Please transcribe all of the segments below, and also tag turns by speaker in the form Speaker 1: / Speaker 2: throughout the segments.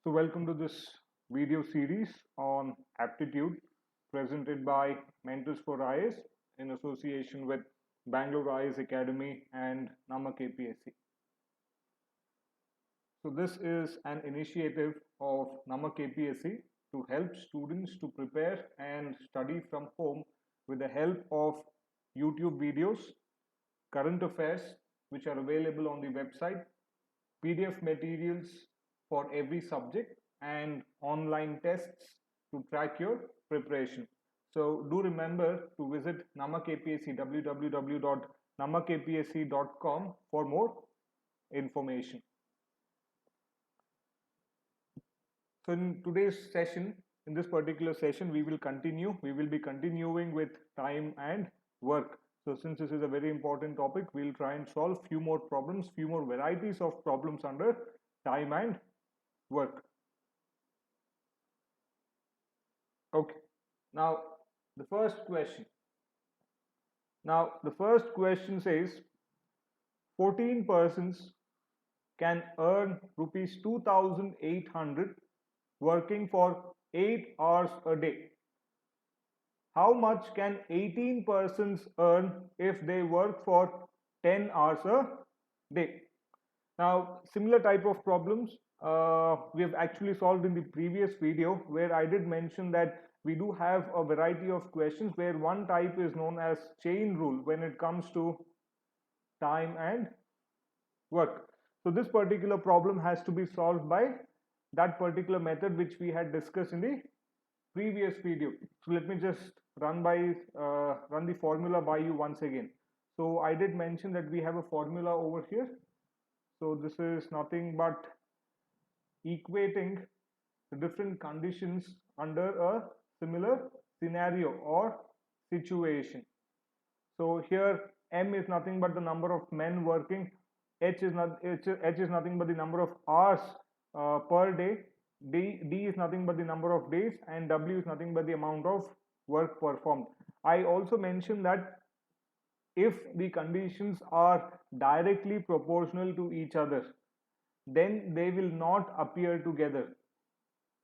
Speaker 1: So welcome to this video series on aptitude presented by Mentors4ias in association with Bangalore IAS Academy and NammaKPSC. So this is an initiative of NammaKPSC to help students to prepare and study from home with the help of YouTube videos, current affairs which are available on the website, PDF materials for every subject, and online tests to track your preparation. So do remember to visit NammaKPSC, www.nammakpsc.com for more information. So in today's session, in this particular session, we will be continuing with time and work. So since this is a very important topic, we'll try and solve few more problems, few more varieties of problems under time and work. Okay, now the first question. Now the first question says 14 persons can earn rupees 2,800 working for 8 hours a day. How much can 18 persons earn if they work for 10 hours a day? Now, similar type of problems we have actually solved in the previous video, where I did mention that we do have a variety of questions where one type is known as chain rule when it comes to time and work. So this particular problem has to be solved by that particular method which we had discussed in the previous video. So let me just run the formula by you once again. So I did mention that we have a formula over here. So this is nothing but equating the different conditions under a similar scenario or situation. So here M is nothing but the number of men working, H is nothing but the number of hours per day, D is nothing but the number of days, and W is nothing but the amount of work performed. I also mentioned that if the conditions are directly proportional to each other, then they will not appear together.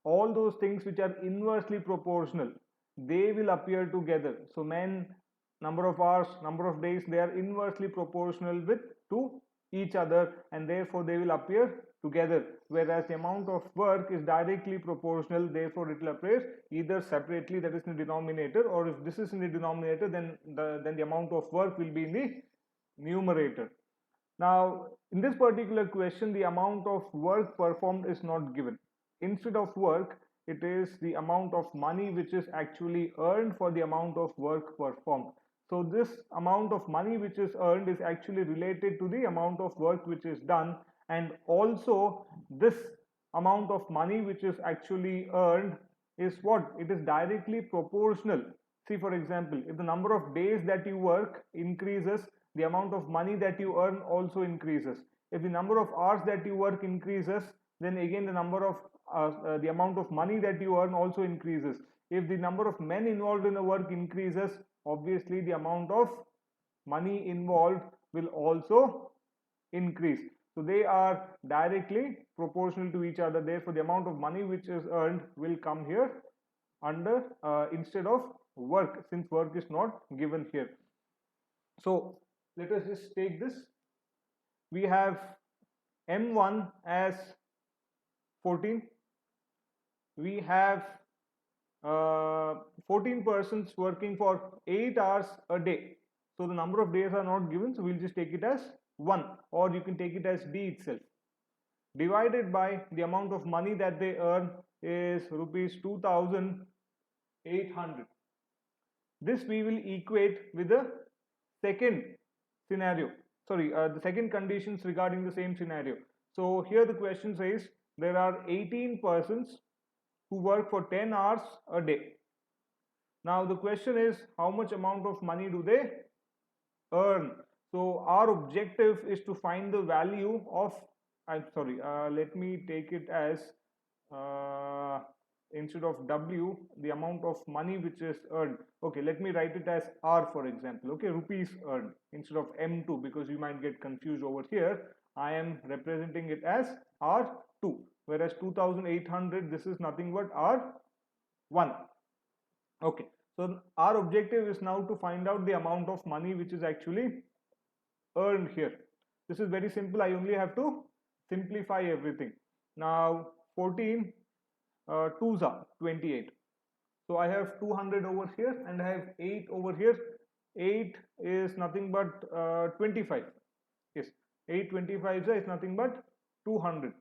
Speaker 1: All those things which are inversely proportional, they will appear together. So men, number of hours, number of days, they are inversely proportional to each other, and therefore they will appear together, whereas the amount of work is directly proportional, therefore it will appear either separately, that is in the denominator, or if this is in the denominator, then the amount of work will be in the numerator. Now in this particular question, the amount of work performed is not given. Instead of work, it is the amount of money which is actually earned for the amount of work performed. So this amount of money which is earned is actually related to the amount of work which is done, and also this amount of money which is actually earned is what? It is directly proportional. See, for example, if the number of days that you work increases, the amount of money that you earn also increases. If the number of hours that you work increases, then again the number of the amount of money that you earn also increases. If the number of men involved in the work increases, obviously the amount of money involved will also increase. So they are directly proportional to each other. Therefore, the amount of money which is earned will come here under instead of work, since work is not given here. So let us just take this. We have M1 as 14. We have 14 persons working for 8 hours a day. So the number of days are not given, so we'll just take it as 1, or you can take it as D itself, divided by the amount of money that they earn is rupees 2,800. This we will equate with the second scenario, the second conditions regarding the same scenario. So here the question says there are 18 persons who work for 10 hours a day. Now the question is, how much amount of money do they earn? So our objective is to find the value of, let me take it as instead of W, the amount of money which is earned. Okay, let me write it as R, for example. Okay, rupees earned instead of M2, because you might get confused over here. I am representing it as R2, whereas 2800, this is nothing but R1. Okay, so our objective is now to find out the amount of money which is actually earned here. This is very simple. I only have to simplify everything. Now 14 2s are 28. So I have 200 over here and I have 8 over here. 8 is nothing but 25. Yes, 825 is nothing but 200.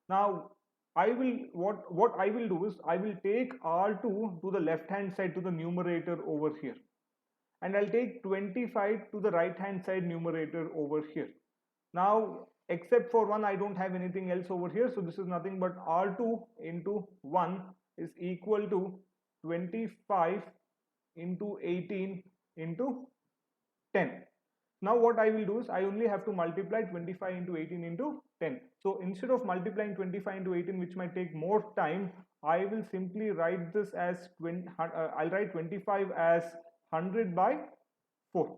Speaker 1: Now I will what I will do is I will take R2 to the left hand side to the numerator over here, and I'll take 25 to the right hand side numerator over here. Now except for 1, I don't have anything else over here, so this is nothing but R2 into 1 is equal to 25 into 18 into 10. Now what I will do is I only have to multiply 25 into 18 into 10. So instead of multiplying 25 into 18, which might take more time, I will simply write this as I'll write 25 as 100 by 4.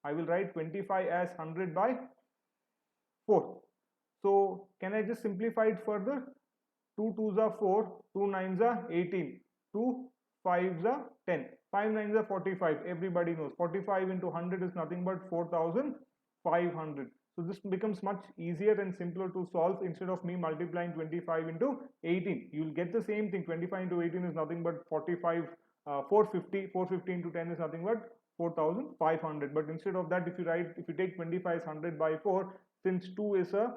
Speaker 1: I will write 25 as 100 by 4. So can I just simplify it further? 2 2s are 4, 2 9s are 18, 2 5s are 10, 5 9s are 45. Everybody knows 45 into 100 is nothing but 4500. So this becomes much easier and simpler to solve. Instead of me multiplying 25 into 18, you will get the same thing. 25 into 18 is nothing but 45, 450. 450 into 10 is nothing but 4500. But instead of that, if you take 25 as 100 by 4, since 2 is a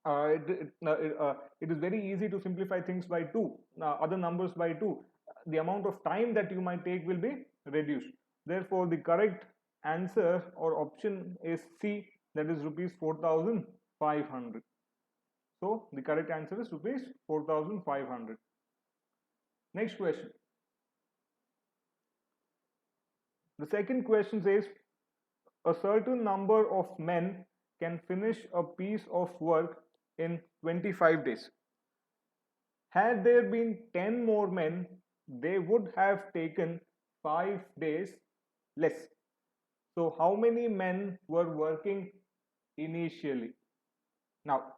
Speaker 1: it is very easy to simplify things by 2, other numbers by 2. The amount of time that you might take will be reduced. Therefore, the correct answer or option is C, that is rupees 4500. So the correct answer is rupees 4500. Next question. The second question says a certain number of men can finish a piece of work in 25 days. Had there been 10 more men, they would have taken 5 days less. So how many men were working initially? Now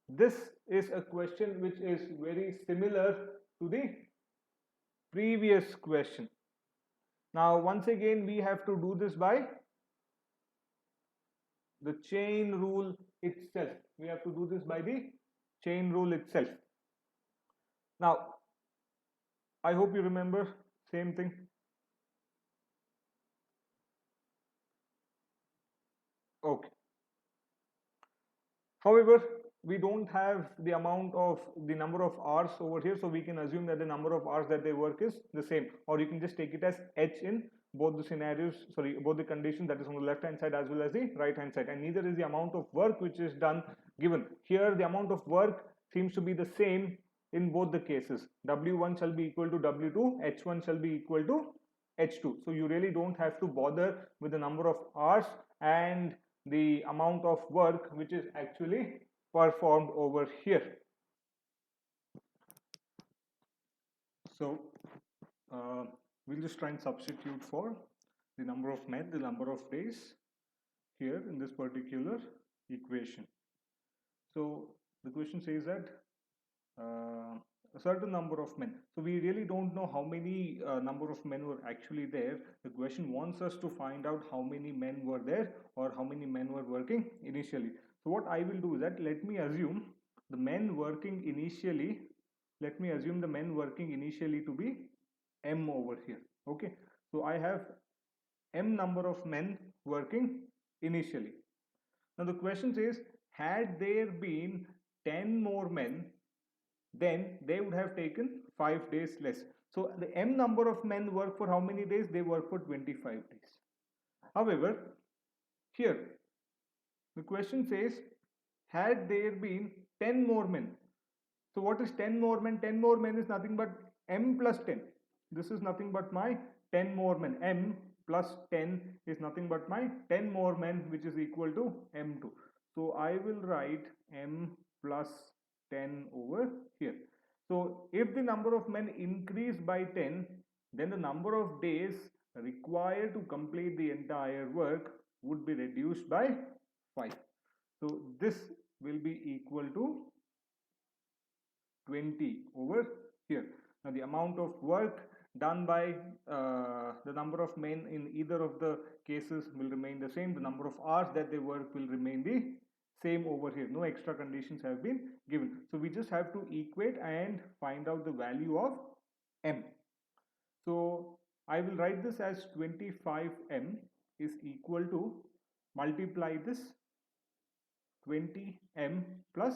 Speaker 1: this is a question which is very similar to the previous question. Now once again we have to do this by the chain rule itself. We have to do this by the chain rule itself. Now I hope you remember same thing. Okay. However, we don't have the amount of the number of hours over here, so we can assume that the number of hours that they work is the same, or you can just take it as H in both the scenarios, both the conditions, that is on the left hand side as well as the right hand side, and neither is the amount of work which is done given. Here the amount of work seems to be the same in both the cases. W1 shall be equal to W2, H1 shall be equal to H2. So you really don't have to bother with the number of hours and the amount of work which is actually performed over here. So we'll just try and substitute for the number of men, the number of days here in this particular equation. So the question says that a certain number of men. So we really don't know how many number of men were actually there. The question wants us to find out how many men were there or how many men were working initially. So what I will do is that let me assume the men working initially, to be M over here. Okay, so I have M number of men working initially. Now the question says, had there been 10 more men, then they would have taken 5 days less. So the M number of men work for how many days? They work for 25 days. However, here the question says, had there been 10 more men. So what is 10 more men? 10 more men is nothing but M plus 10. This is nothing but my 10 more men. M plus 10 is nothing but my 10 more men, which is equal to M2. So I will write M plus 10 over here. So if the number of men increase by 10, then the number of days required to complete the entire work would be reduced by 5. So this will be equal to 20 over here. Now the amount of work done by the number of men in either of the cases will remain the same. The number of hours that they work will remain the same over here. No extra conditions have been given. So we just have to equate and find out the value of m. So I will write this as 25m is equal to, multiply this 20m plus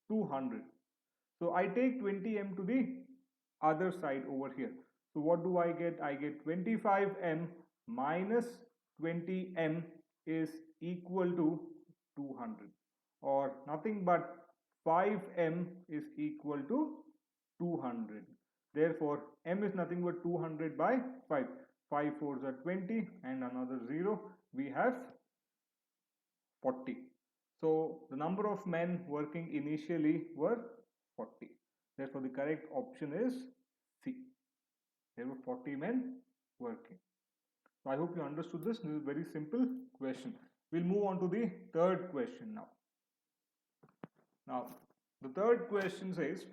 Speaker 1: 200. So I take 20m to the other side over here. So what do I get? I get 25m minus 20m is equal to 200, or nothing but 5m is equal to 200. Therefore, m is nothing but 200 by 5. 5 4s are 20 and another 0. We have 40. So the number of men working initially were 40. Therefore, the correct option is C. There were 40 men working. So I hope you understood this. This is a very simple question. We'll move on to the third question now. Now, the third question says,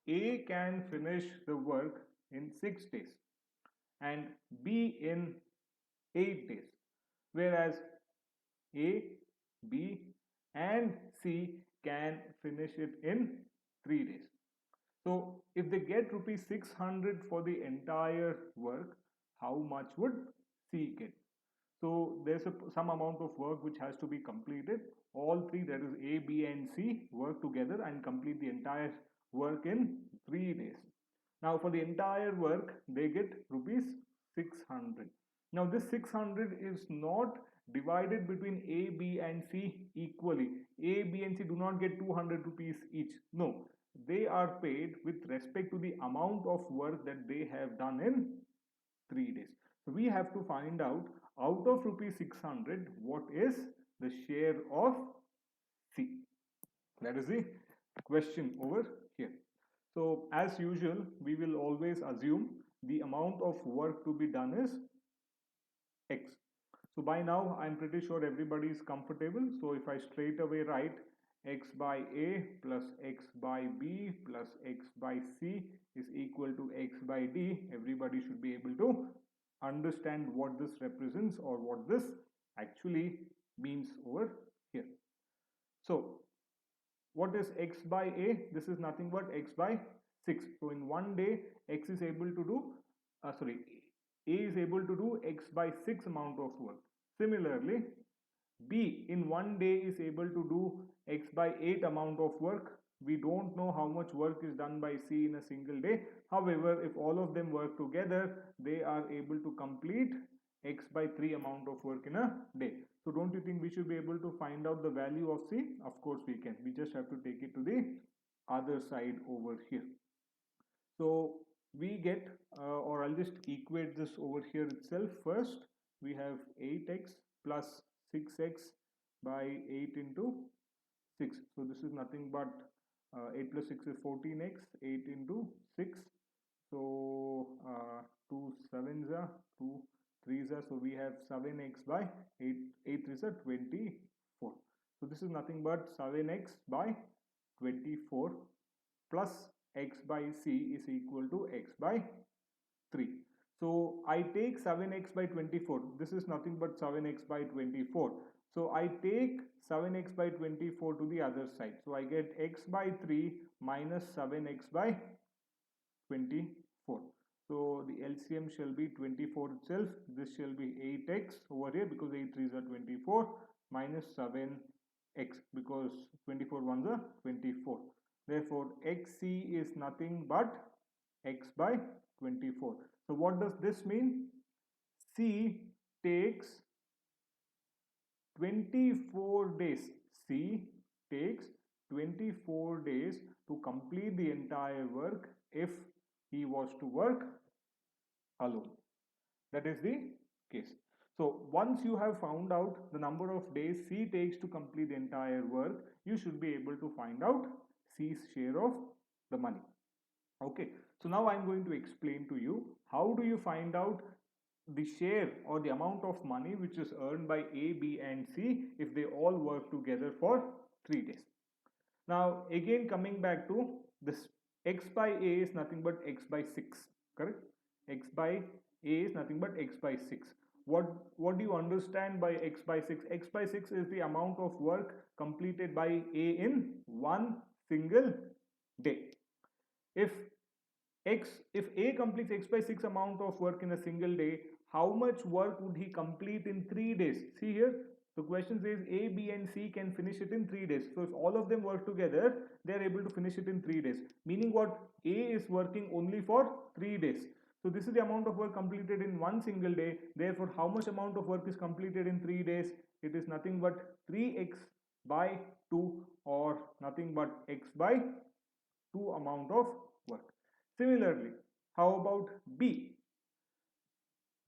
Speaker 1: A can finish the work in 6 days and B in 8 days, whereas A, B and C can finish it in 3 days. So if they get rupees 600 for the entire work, how much would C get? So there's some amount of work which has to be completed. All three, that is A, B and C, work together and complete the entire work in 3 days. Now for the entire work, they get rupees 600. Now this 600 is not divided between A, B and C equally. A, B and C do not get 200 rupees each. No, they are paid with respect to the amount of work that they have done in 3 days. So we have to find out of rupees 600, what is the share of C? That is the question over here. So as usual, we will always assume the amount of work to be done is X. So by now, I'm pretty sure everybody is comfortable. So if I straight away write x by A plus x by B plus x by C is equal to x by D, everybody should be able to understand what this represents or what this actually means over here. So what is x by A? This is nothing but x by 6. So in one day, x is able to do, A is able to do x by 6 amount of work. Similarly, B in one day is able to do x by 8 amount of work. We don't know how much work is done by C in a single day. However, if all of them work together, they are able to complete x by 3 amount of work in a day. So don't you think we should be able to find out the value of C? Of course we can. We just have to take it to the other side over here. So we get, or I'll just equate this over here itself first. We have 8x plus 6x by 8 into 6. So this is nothing but 8 plus 6 is 14x, 8 into 6. So 2 7s are 2 3s are, so we have 7x by 8, 8 3s are 24. So this is nothing but 7x by 24 plus x by C is equal to x by 3. So I take 7x by 24. This is nothing but 7x by 24. So I take 7x by 24 to the other side. So I get x by 3 minus 7x by 24. So the LCM shall be 24 itself. This shall be 8x over here because 8 3s are 24 minus 7x because 24 1s are 24. Therefore, xc is nothing but x by 24. So what does this mean? C takes 24 days. C takes 24 days to complete the entire work if he was to work alone. That is the case. So once you have found out the number of days C takes to complete the entire work, you should be able to find out C's share of the money. Okay, so now I'm going to explain to you how do you find out the share or the amount of money which is earned by A, B and C if they all work together for 3 days. Now again coming back to this, x by A is nothing but x by 6, correct? X by A is nothing but x by 6. What do you understand by x by 6? X by 6 is the amount of work completed by A in one single day. If A completes x by 6 amount of work in a single day, how much work would he complete in 3 days? See here, the question says A, B and C can finish it in 3 days. So if all of them work together, they are able to finish it in 3 days. Meaning what? A is working only for 3 days. So this is the amount of work completed in one single day. Therefore, how much amount of work is completed in 3 days? It is nothing but 3x by 2, or nothing but x by 2 amount of work. Similarly, how about B?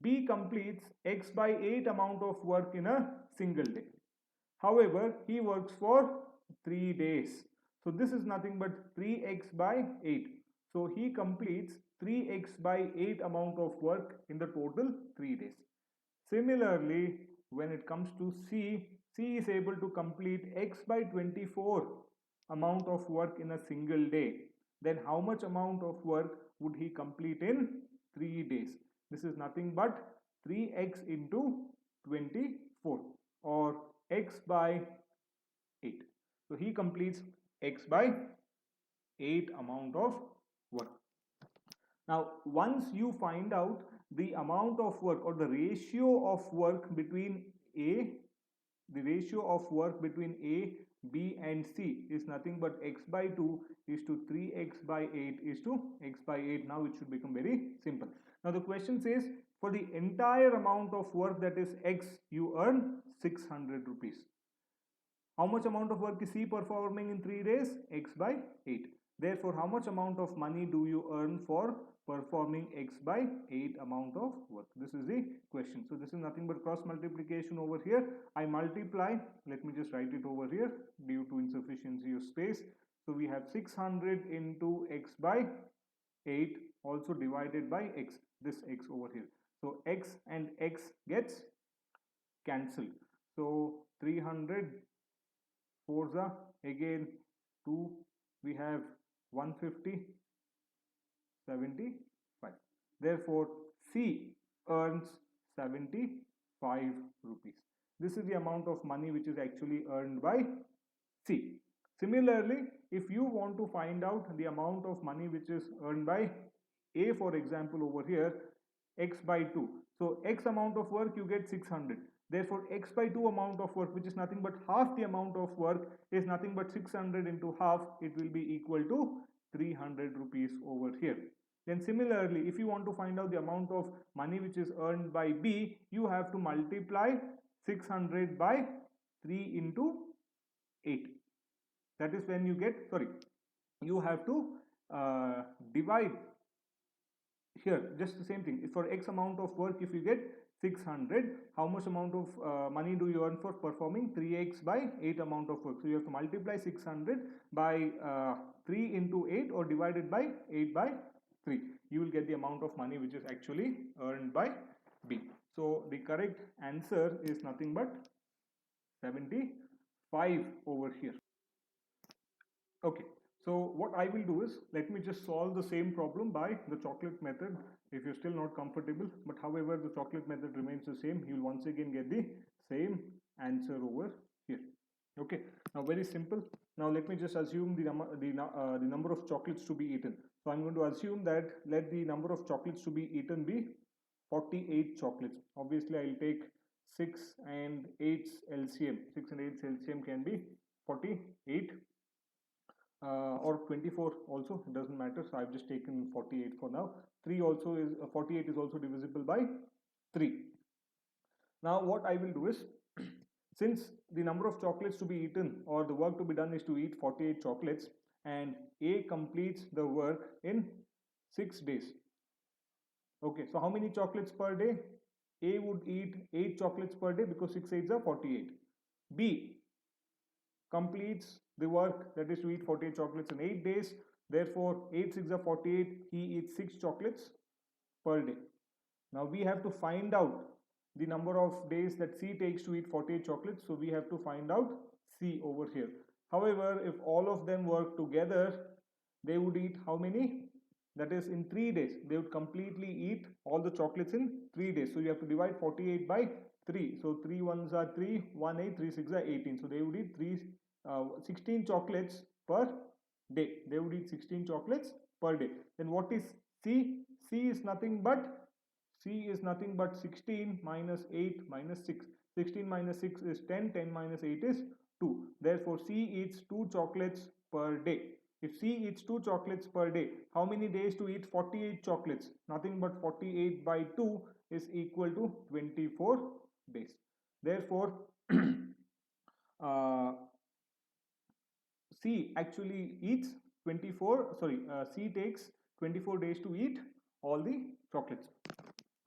Speaker 1: B completes x by 8 amount of work in a single day. However, he works for 3 days. So this is nothing but 3x by 8. So he completes 3x by 8 amount of work in the total 3 days. Similarly, when it comes to C, C is able to complete x by 24 amount of work in a single day. Then how much amount of work would he complete in 3 days? This is nothing but 3x into 24, or x by 8. So he completes x by 8 amount of work. Now once you find out the amount of work or the ratio of work between A, the ratio of work between A, B and C is nothing but x by 2 is to 3x by 8 is to x by 8. Now it should become very simple. Now the question says, for the entire amount of work, that is x, you earn 600 rupees. How much amount of work is C performing in 3 days? X by 8. Therefore, how much amount of money do you earn for performing x by 8 amount of work? This is the question. So this is nothing but cross multiplication over here. I multiply, let me just write it over here due to insufficiency of space. So we have 600 into x by 8 also divided by x, this x over here. So x and x gets cancelled. So 300 4s are again 2, we have 150, 75. Therefore, C earns 75 rupees. This is the amount of money which is actually earned by C. Similarly, if you want to find out the amount of money which is earned by A, for example, over here, x by 2. So x amount of work you get 600. Therefore, x by 2 amount of work, which is nothing but half the amount of work, is nothing but 600 into half. It will be equal to 300 rupees over here. Then similarly, if you want to find out the amount of money which is earned by B, you have to multiply 600 by 3 into 8. That is when you get, you have to divide here, just the same thing. For x amount of work, if you get 600, how much amount of money do you earn for performing 3x by 8 amount of work? So you have to multiply 600 by 3 into 8, or divided by 8 by 3. You will get the amount of money which is actually earned by B. So the correct answer is nothing but 75 over here. Okay. So what I will do is, let me just solve the same problem by the chocolate method if you're still not comfortable, but however the chocolate method remains the same. You'll once again get the same answer over here. Okay, now very simple. Now let me just assume the number of chocolates to be eaten. So I'm going to assume that let the number of chocolates to be eaten be 48 chocolates. Obviously I'll take 6 and 8's LCM. 6 and 8's LCM can be 48. Or 24 also, it doesn't matter. So I've just taken 48 for now. 3 also is 48 is also divisible by 3. Now what I will do is, since the number of chocolates to be eaten or the work to be done is to eat 48 chocolates, and A completes the work in 6 days. Okay, so how many chocolates per day? A would eat 8 chocolates per day because 6 8s are 48. B completes the work, that is to eat 48 chocolates in 8 days. Therefore 8 6 are 48. He eats 6 chocolates per day. Now we have to find out the number of days that C takes to eat 48 chocolates. So we have to find out C over here. However, if all of them work together, they would eat how many? That is in 3 days. They would completely eat all the chocolates in 3 days. So you have to divide 48 by 3. So 3 ones are 3, 1 8, 3 6 are 18. So they would eat 16 chocolates per day. They would eat 16 chocolates per day. Then what is C? C is nothing but 16 minus 8 minus 6. 16 minus 6 is 10, 10 minus 8 is 2. Therefore, C eats 2 chocolates per day. If C eats 2 chocolates per day, how many days to eat 48 chocolates? Nothing but 48 by 2 is equal to 24 days. Therefore, C actually eats 24, C takes 24 days to eat all the chocolates.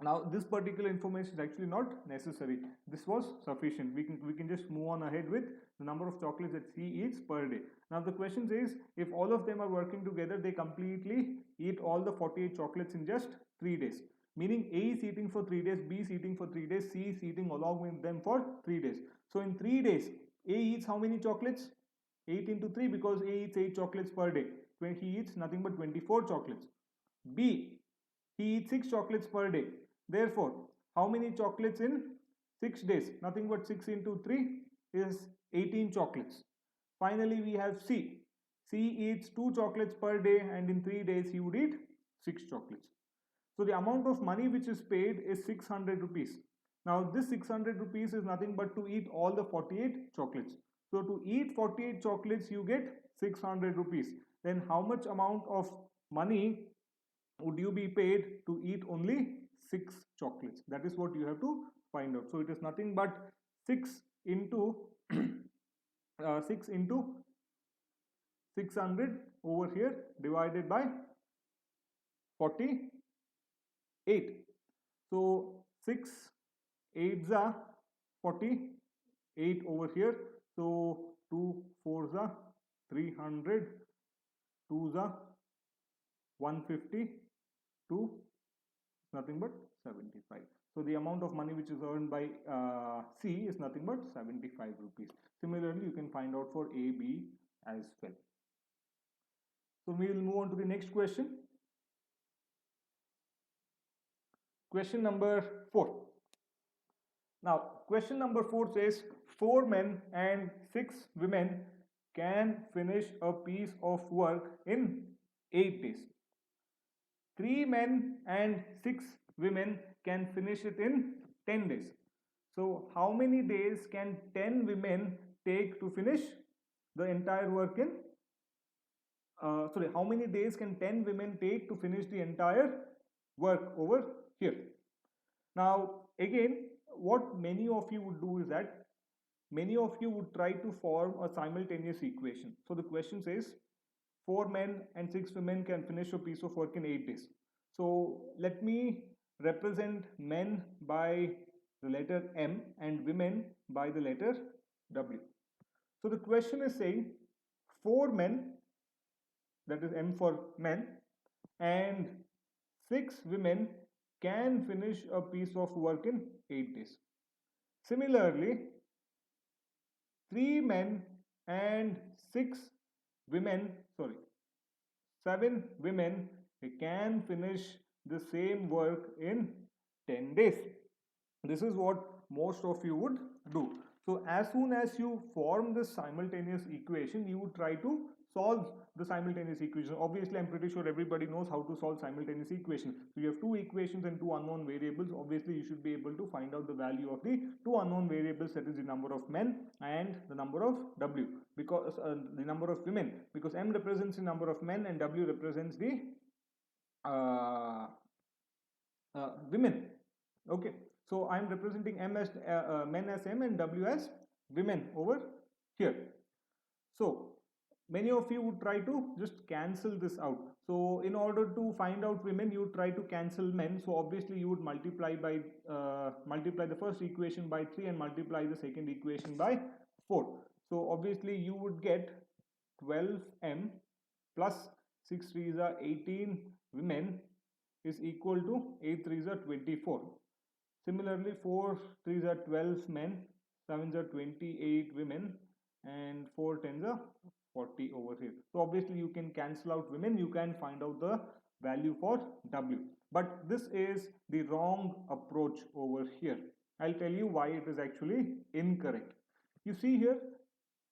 Speaker 1: Now this particular information is actually not necessary. This was sufficient. We can just move on ahead with the number of chocolates that C eats per day. Now the question is, if all of them are working together, they completely eat all the 48 chocolates in just 3 days. Meaning A is eating for 3 days, B is eating for 3 days, C is eating along with them for 3 days. So in 3 days, A eats how many chocolates? 8 into 3, because A eats 8 chocolates per day. When he eats nothing but 24 chocolates. B, he eats 6 chocolates per day. Therefore, how many chocolates in 6 days? Nothing but 6 into 3 is 18 chocolates. Finally, we have C. C eats 2 chocolates per day, and in 3 days he would eat 6 chocolates. So the amount of money which is paid is 600 rupees. Now this 600 rupees is nothing but to eat all the 48 chocolates. So to eat 48 chocolates you get 600 rupees. Then how much amount of money would you be paid to eat only 6 chocolates? That is what you have to find out. So it is nothing but 6 into 6 into 600 over here divided by 48. So 6 8s are 48 over here. So 2 4s are 300, 2s are 150, 2 nothing but 75. So the amount of money which is earned by C is nothing but 75 rupees. Similarly, you can find out for A, B as well. So we will move on to the next question. Question number 4. Now, question number 4 says 4 men and 6 women can finish a piece of work in 8 days. 3 men and 6 women can finish it in 10 days. So how many days can 10 women take to finish the entire work in how many days can 10 women take to finish the entire work over here? Now again, what many of you would do is that many of you would try to form a simultaneous equation. So the question says 4 men and 6 women can finish a piece of work in 8 days. So let me represent men by the letter M and women by the letter W. So the question is saying 4 men, that is M for men, and 6 women can finish a piece of work in 8 days. Similarly, 3 men and 6 women, 7 women can finish the same work in 10 days. This is what most of you would do. So as soon as you form this simultaneous equation, you would try to solve the simultaneous equation. Obviously, I'm pretty sure everybody knows how to solve simultaneous equation. So you have 2 equations and 2 unknown variables. Obviously, you should be able to find out the value of the 2 unknown variables, that is the number of men and the number of W, because the number of women, because M represents the number of men and W represents the women. Okay, so I'm representing M as men as M and W as women over here. So many of you would try to just cancel this out. So in order to find out women, you would try to cancel men. So obviously you would multiply the first equation by 3 and multiply the second equation by 4. So obviously you would get 12m plus 6 3s are 18 women is equal to 8 3s are 24. Similarly, 4 3s are 12 men, 7s are 28 women, and 4 10s are 40 over here. So obviously you can cancel out women, you can find out the value for W. But this is the wrong approach over here. I'll tell you why it is actually incorrect. You see here,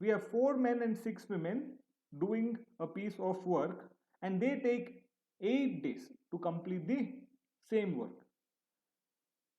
Speaker 1: we have 4 men and 6 women doing a piece of work, and they take 8 days to complete the same work.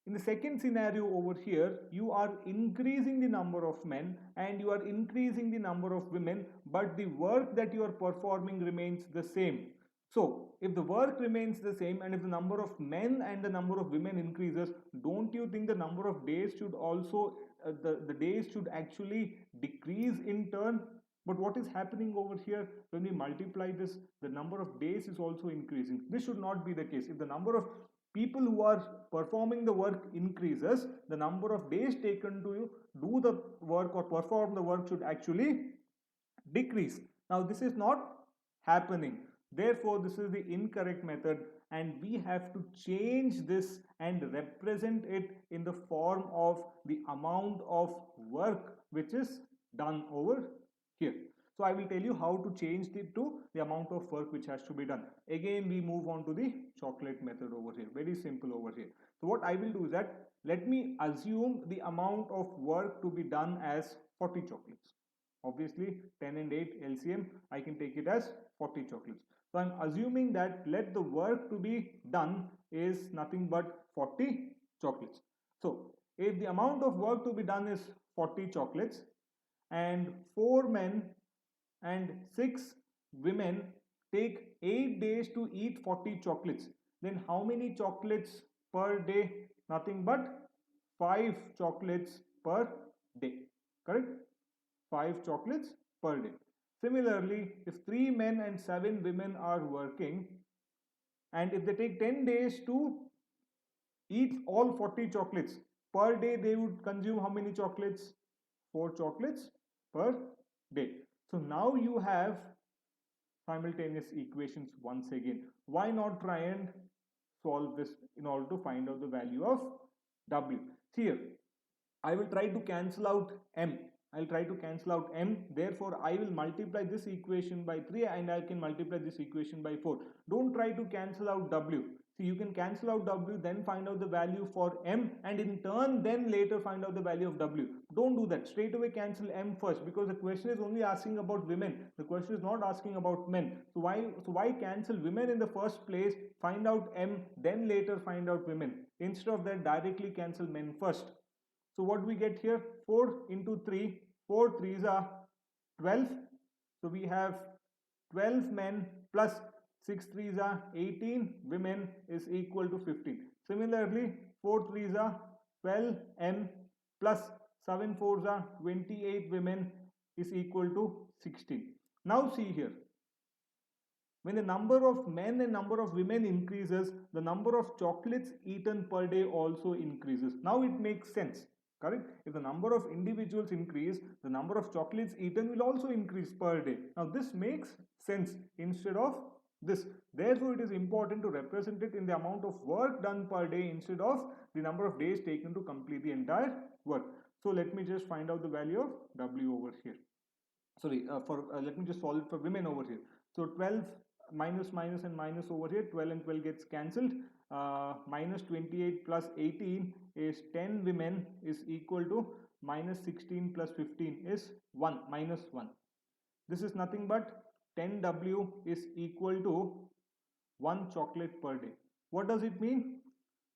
Speaker 1: In the second scenario over here, you are increasing the number of men and you are increasing the number of women, but the work that you are performing remains the same. So, if the work remains the same and if the number of men and the number of women increases, don't you think the number of days should also, the days should actually decrease in turn? But what is happening over here, when we multiply this, the number of days is also increasing. This should not be the case. If the number of people who are performing the work increases, the number of days taken to do the work or perform the work should actually decrease. Now this is not happening. Therefore, this is the incorrect method and we have to change this and represent it in the form of the amount of work which is done over here. So I will tell you how to change it to the amount of work which has to be done. Again, we move on to the chocolate method over here. Very simple over here. So what I will do is that, let me assume the amount of work to be done as 40 chocolates. Obviously 10 and 8 LCM, I can take it as 40 chocolates. So I'm assuming that let the work to be done is nothing but 40 chocolates. So if the amount of work to be done is 40 chocolates and 4 men and 6 women take 8 days to eat 40 chocolates, then how many chocolates per day? Nothing but 5 chocolates per day. Correct? 5 chocolates per day. Similarly, if 3 men and 7 women are working and if they take 10 days to eat all 40 chocolates, per day they would consume how many chocolates? 4 chocolates per day. So now you have simultaneous equations once again. Why not try and solve this in order to find out the value of W? Here, I will try to cancel out M. I'll try to cancel out M. Therefore, I will multiply this equation by 3 and I can multiply this equation by 4. Don't try to cancel out W. See, you can cancel out W, then find out the value for M and in turn then later find out the value of W. Don't do that. Straight away cancel M first, because the question is only asking about women. The question is not asking about men. So why cancel women in the first place, find out M, then later find out women. Instead of that, directly cancel men first. So what we get here, 4 into 3, 4 3s are 12. So we have 12 men plus 6 3s are 18 women is equal to 15. Similarly, 4 3s are 12 m plus 7 4s are 28 women is equal to 16. Now see here, when the number of men and number of women increases, the number of chocolates eaten per day also increases. Now it makes sense. Correct? If the number of individuals increase, the number of chocolates eaten will also increase per day. Now this makes sense instead of this. Therefore, it is important to represent it in the amount of work done per day instead of the number of days taken to complete the entire work. So let me just find out the value of W over here. Sorry, let me just solve it for women over here. So 12 minus minus and minus over here, 12 and 12 gets cancelled. Minus 28 plus 18 is 10 women is equal to minus 16 plus 15 is 1, minus 1. This is nothing but 10W is equal to 1 chocolate per day. What does it mean?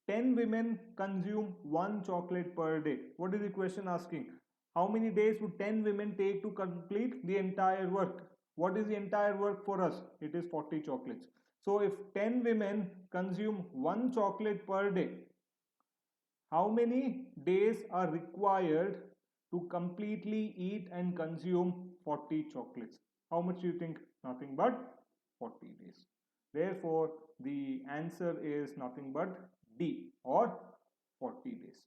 Speaker 1: 10 women consume 1 chocolate per day. What is the question asking? How many days would 10 women take to complete the entire work? What is the entire work for us? It is 40 chocolates. So if 10 women consume 1 chocolate per day, how many days are required to completely eat and consume 40 chocolates? How much do you think? Nothing but 40 days. Therefore, the answer is nothing but D, or 40 days.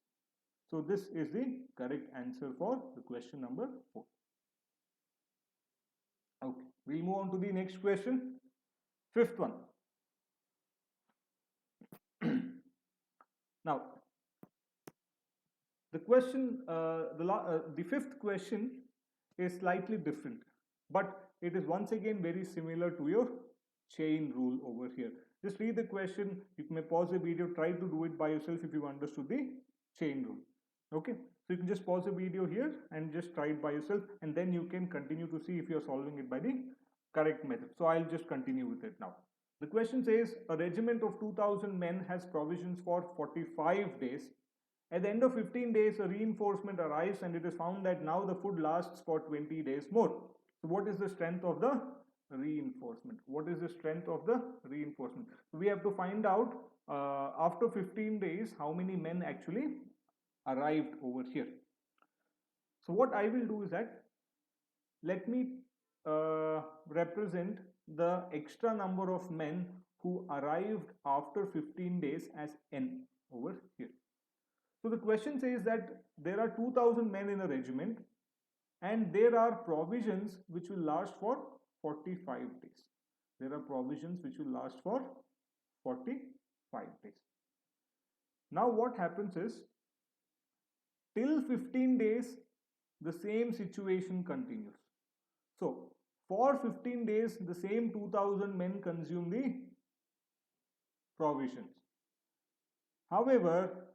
Speaker 1: So this is the correct answer for the question number 4. Okay, we'll move on to the next question. Fifth one. Now, the question, the fifth question is slightly different, but it is once again very similar to your chain rule over here. Just read the question. You may pause the video, try to do it by yourself if you understood the chain rule. Okay, so you can just pause the video here and just try it by yourself, and then you can continue to see if you are solving it by the correct method. So I'll just continue with it now. The question says a regiment of 2000 men has provisions for 45 days. At the end of 15 days, a reinforcement arrives and it is found that now the food lasts for 20 days more. So what is the strength of the reinforcement? What is the strength of the reinforcement? So we have to find out after 15 days how many men actually arrived over here. So what I will do is that let me represent the extra number of men who arrived after 15 days as n over here. So the question says that there are 2000 men in a regiment and there are provisions which will last for 45 days. There are provisions which will last for 45 days. Now what happens is, till 15 days the same situation continues. So for 15 days the same 2000 men consume the provisions. However,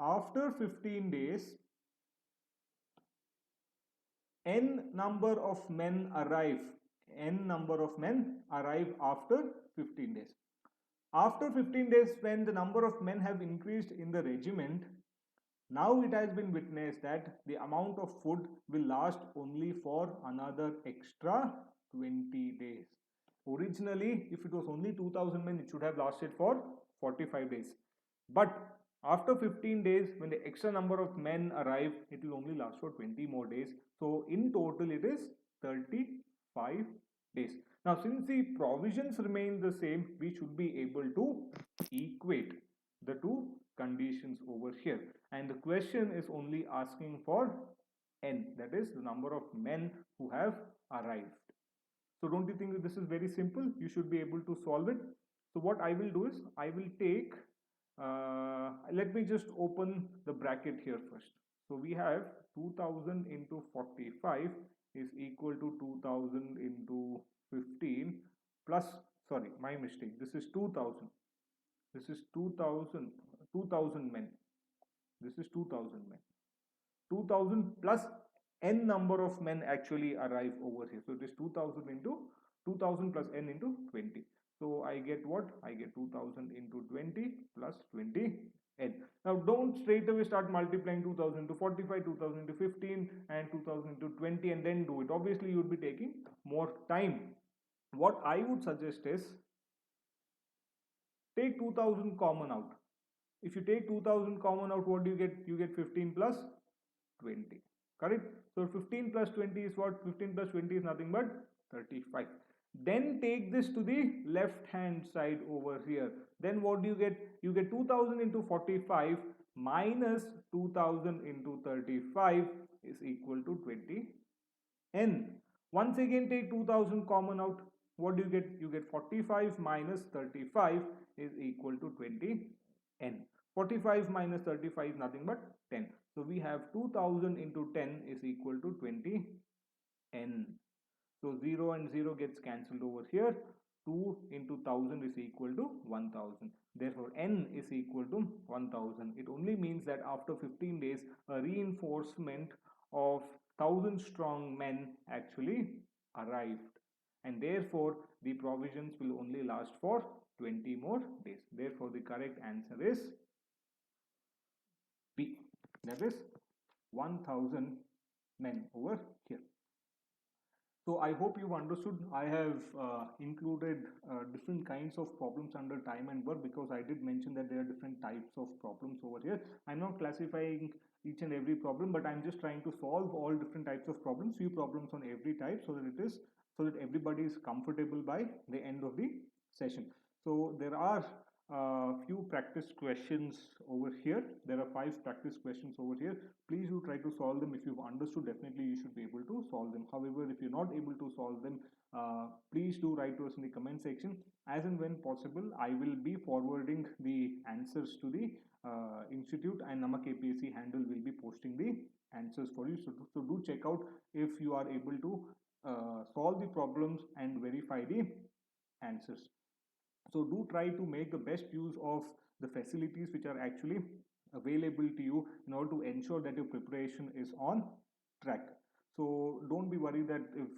Speaker 1: after 15 days, n number of men arrive. N number of men arrive after 15 days. After 15 days, when the number of men have increased in the regiment, now it has been witnessed that the amount of food will last only for another extra 20 days. Originally, if it was only 2000 men, it should have lasted for 45 days. But after 15 days, when the extra number of men arrive, it will only last for 20 more days. So in total, it is 35 days. Now, since the provisions remain the same, we should be able to equate the two conditions over here. And the question is only asking for n, that is the number of men who have arrived. So don't you think that this is very simple? You should be able to solve it. So what I will do is, I will take let me just open the bracket here first. So we have 2000 into 45 is equal to 2000 into 15 plus, sorry, my mistake, this is 2000. This is 2000 men. This is 2000 men. 2000 plus n number of men actually arrive over here. So it is 2000 into 2000 plus n into 20. So I get what? I get 2000 into 20 plus 20 n. Now don't straight away start multiplying 2000 into 45, 2000 into 15 and 2000 into 20 and then do it. Obviously you would be taking more time. What I would suggest is, take 2000 common out. If you take 2000 common out, what do you get? You get 15 plus 20. Correct? So 15 plus 20 is what? 15 plus 20 is nothing but 35. Then take this to the left hand side over here. Then what do you get? You get 2000 into 45 minus 2000 into 35 is equal to 20 n. Once again take 2000 common out. What do you get? You get 45 minus 35 is equal to 20 n. 45 minus 35 is nothing but 10. So we have 2000 into 10 is equal to 20 n. So 0 and 0 gets cancelled over here. 2 into 1000 is equal to 1000. Therefore, n is equal to 1000. It only means that after 15 days, a reinforcement of 1000 strong men actually arrived. And therefore, the provisions will only last for 20 more days. Therefore, the correct answer is B. That is 1000 men over here. So I hope you've understood. I have included different kinds of problems under time and work, because I did mention that there are different types of problems over here. I'm not classifying each and every problem, but I'm just trying to solve all different types of problems, few problems on every type, so that everybody is comfortable by the end of the session. So there are few practice questions over here. There are 5 practice questions over here. Please do try to solve them. If you've understood, definitely you should be able to solve them. However, if you're not able to solve them, please do write to us in the comment section. As and when possible, I will be forwarding the answers to the institute, and NammaKPSC handle will be posting the answers for you. So do check out if you are able to solve the problems and verify the answers. So do try to make the best use of the facilities which are actually available to you in order to ensure that your preparation is on track. So don't be worried that if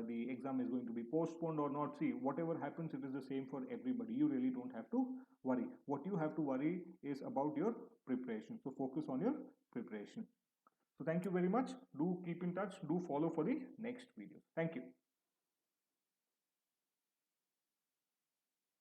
Speaker 1: the exam is going to be postponed or not. See, whatever happens, it is the same for everybody. You really don't have to worry. What you have to worry is about your preparation. So focus on your preparation. So thank you very much. Do keep in touch. Do follow for the next video. Thank you.